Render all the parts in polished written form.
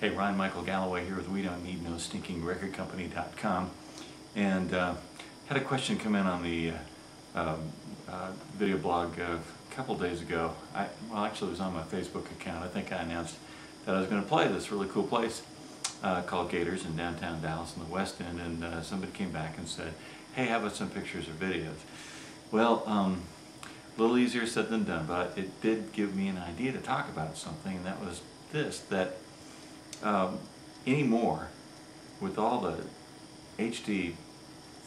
Hey, Ryan Michael Galloway here with WeDon'tNeedNoStinkingRecordCompany.com, and had a question come in on the video blog a couple days ago. Well, actually, it was on my Facebook account. I think I announced that I was going to play this really cool place called Gators in downtown Dallas in the West End, and somebody came back and said, "Hey, how about some pictures or videos?" Well, a little easier said than done, but it did give me an idea to talk about something, and that was this: that anymore, with all the HD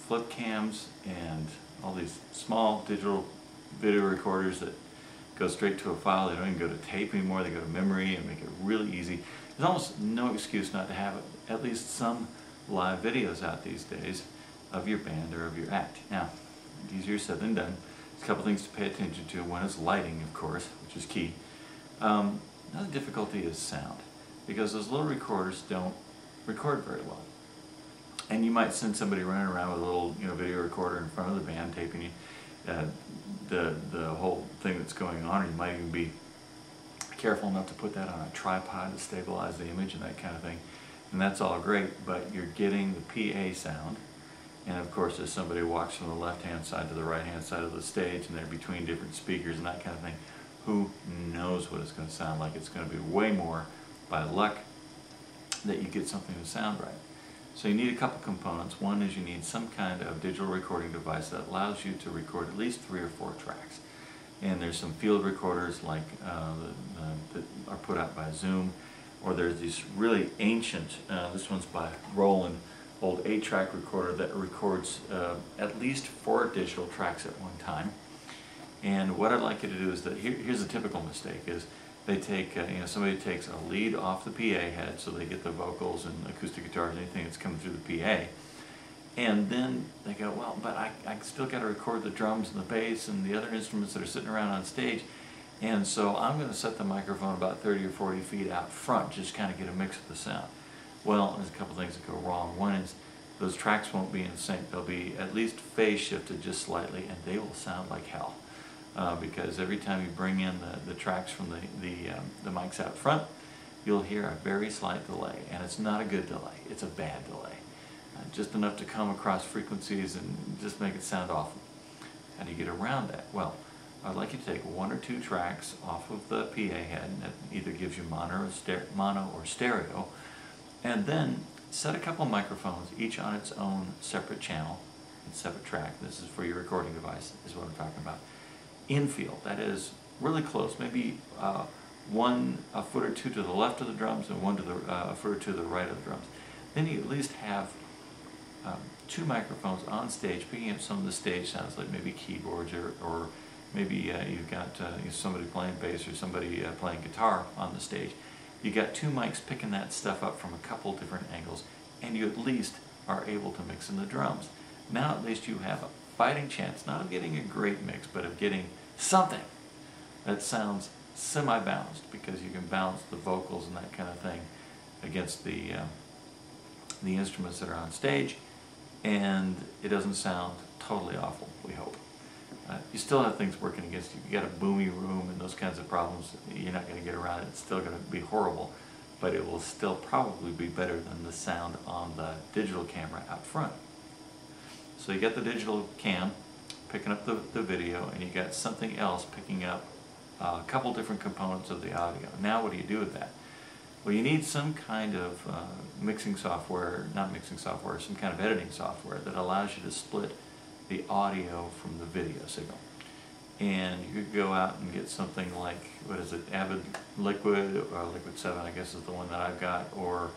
flip cams and all these small digital video recorders that go straight to a file, they don't even go to tape anymore, they go to memory and make it really easy. There's almost no excuse not to have at least some live videos out these days of your band or of your act. Now, easier said than done. There's a couple things to pay attention to. One is lighting, of course, which is key. Another difficulty is sound, because those little recorders don't record very well. And you might send somebody running around with a little video recorder in front of the band taping you the whole thing that's going on, or you might even be careful enough to put that on a tripod to stabilize the image and that kind of thing. And that's all great, but you're getting the PA sound. And of course, as somebody walks from the left-hand side to the right-hand side of the stage and they're between different speakers and that kind of thing, who knows what it's going to sound like? It's going to be way more by luck that you get something to sound right. So you need a couple components. One is you need some kind of digital recording device that allows you to record at least 3 or 4 tracks. And there's some field recorders like that are put out by Zoom, or there's these really ancient, this one's by Roland, old 8-track recorder that records at least 4 digital tracks at one time. And what I'd like you to do is that here's a typical mistake: is they take, somebody takes a lead off the PA head, so they get the vocals and acoustic guitars, anything that's coming through the PA, and then they go, well, but I still got to record the drums and the bass and the other instruments that are sitting around on stage, and so I'm going to set the microphone about 30 or 40 feet out front, just kind of get a mix of the sound. Well, there's a couple things that go wrong. One is those tracks won't be in sync. They'll be at least phase shifted just slightly, and they will sound like hell. Because every time you bring in the tracks from the mics out front, you'll hear a very slight delay, and it's not a good delay, it's a bad delay. Just enough to come across frequencies and just make it sound awful. How do you get around that? Well, I'd like you to take 1 or 2 tracks off of the PA head, and that either gives you mono or stereo, and then set a couple microphones, each on its own separate channel, and separate track. This is for your recording device, is what I'm talking about. Infield, that is really close, maybe a foot or 2 to the left of the drums and a foot or 2 to the right of the drums. Then you at least have 2 microphones on stage picking up some of the stage sounds, like maybe keyboards or maybe you've got somebody playing bass or somebody playing guitar on the stage. You got 2 mics picking that stuff up from a couple different angles, and you at least are able to mix in the drums. Now at least you have a fighting chance, not of getting a great mix, but of getting something that sounds semi-balanced, because you can balance the vocals and that kind of thing against the instruments that are on stage, and it doesn't sound totally awful, we hope. You still have things working against you. You got a boomy room and those kinds of problems. You're not going to get around it. It's still going to be horrible, but it will still probably be better than the sound on the digital camera out front. So you got the digital cam picking up the video, and you got something else picking up a couple different components of the audio. Now what do you do with that? Well, you need some kind of mixing software, not mixing software, some kind of editing software that allows you to split the audio from the video signal. And you could go out and get something like, what is it, Avid Liquid, or Liquid 7 I guess is the one that I've got, or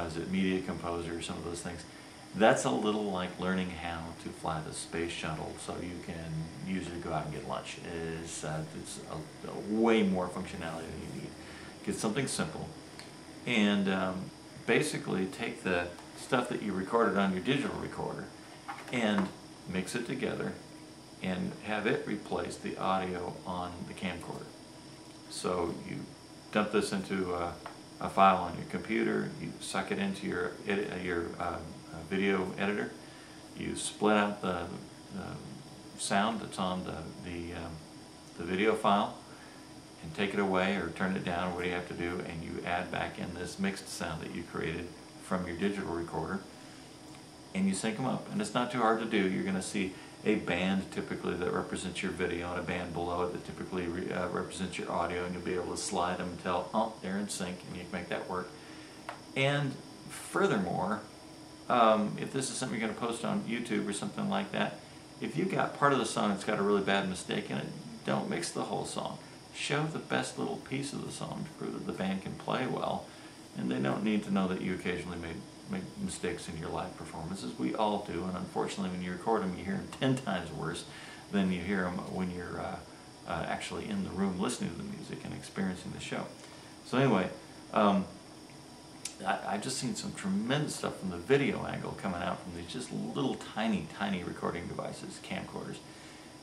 is it Media Composer, or some of those things. That's a little like learning how to fly the space shuttle so you can usually go out and get lunch. It's way more functionality than you need. Get something simple, and basically take the stuff that you recorded on your digital recorder and mix it together and have it replace the audio on the camcorder. So you dump this into a file on your computer, you suck it into your video editor, you split out the sound that's on the video file, and take it away or turn it down, what do you have to do, and you add back in this mixed sound that you created from your digital recorder, and you sync them up. And it's not too hard to do. You're going to see a band typically that represents your video and a band below it that typically represents your audio, and you'll be able to slide them until, oh, they're in sync, and you can make that work. And furthermore, if this is something you're going to post on YouTube or something like that, if you got part of the song that's got a really bad mistake in it, don't mix the whole song. Show the best little piece of the song to prove that the band can play well, and they don't need to know that you occasionally make mistakes in your live performances. We all do, and unfortunately when you record them, you hear them 10 times worse than you hear them when you're actually in the room listening to the music and experiencing the show. So anyway, I've just seen some tremendous stuff from the video angle coming out from these just little tiny recording devices, camcorders,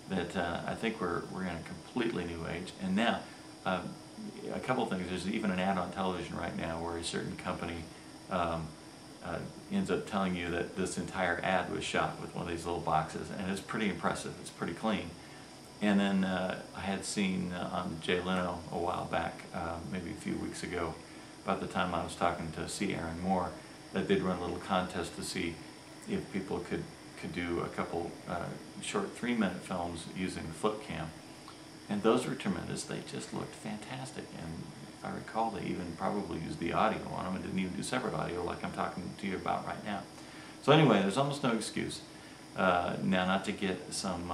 that I think we're in a completely new age. And now, a couple of things. There's even an ad on television right now where a certain company ends up telling you that this entire ad was shot with one of these little boxes, and it's pretty impressive. It's pretty clean. And then I had seen on Jay Leno a while back, maybe a few weeks ago, about the time I was talking to C. Aaron Moore, that they'd run a little contest to see if people could do a couple short 3-minute films using the flip cam. And those were tremendous. They just looked fantastic. And if I recall, they even probably used the audio on them and didn't even do separate audio like I'm talking to you about right now. So anyway, there's almost no excuse now not to get some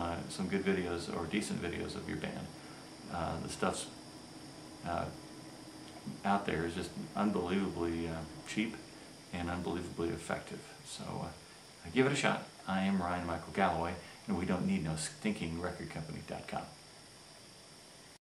good videos or decent videos of your band. The stuff's out there is just unbelievably cheap and unbelievably effective. So give it a shot. I am Ryan Michael Galloway, and we don't need no stinking recordcompany.com.